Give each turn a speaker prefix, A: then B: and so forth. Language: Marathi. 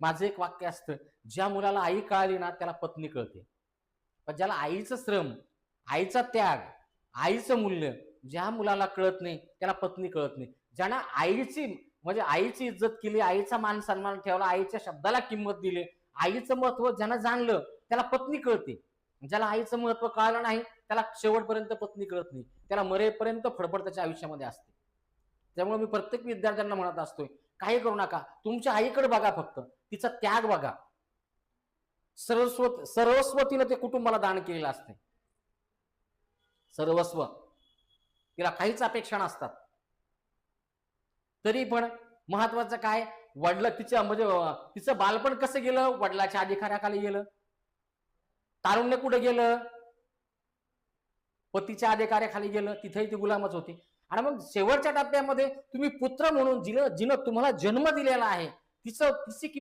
A: माझं एक वाक्य असतं, ज्या मुलाला आई कळाली ना त्याला पत्नी कळते. पण ज्याला आईचं श्रम, आईचा त्याग, आईचं मूल्य ज्या मुलाला कळत नाही त्याला पत्नी कळत नाही. ज्यानं आईची म्हणजे आईची इज्जत केली, आईचा मान सन्मान ठेवला, आईच्या शब्दाला किंमत दिली, आईचं महत्व ज्यानं जाणलं त्याला पत्नी कळते. ज्याला आईचं महत्व कळालं नाही त्याला शेवटपर्यंत पत्नी कळत नाही. त्याला मरेपर्यंत फडफड त्याच्या आयुष्यामध्ये असते. त्यामुळे मी प्रत्येक विद्यार्थ्यांना म्हणत असतोय, काही करू नका, तुमच्या आईकडे बघा, फक्त तिचा त्याग बघा. सर्वस्व तिनं ते कुटुंबाला दान केलेलं असते. सर्वस्व. तिला काहीच अपेक्षा नसतात. तरी पण महत्वाचं काय, वडील तिचं म्हणजे तिचं बालपण कसं गेलं, वडिलाच्या अधिकाराखाली गेलं. तारुण्य कुठे गेलं, पतीच्या अधिकाराखाली गेलं, तिथेही ती गुलामच होती. आणि मग शेवटच्या टप्प्यामध्ये तुम्ही पुत्र म्हणून जिनं तुम्हाला जन्म दिलेला आहे, तिची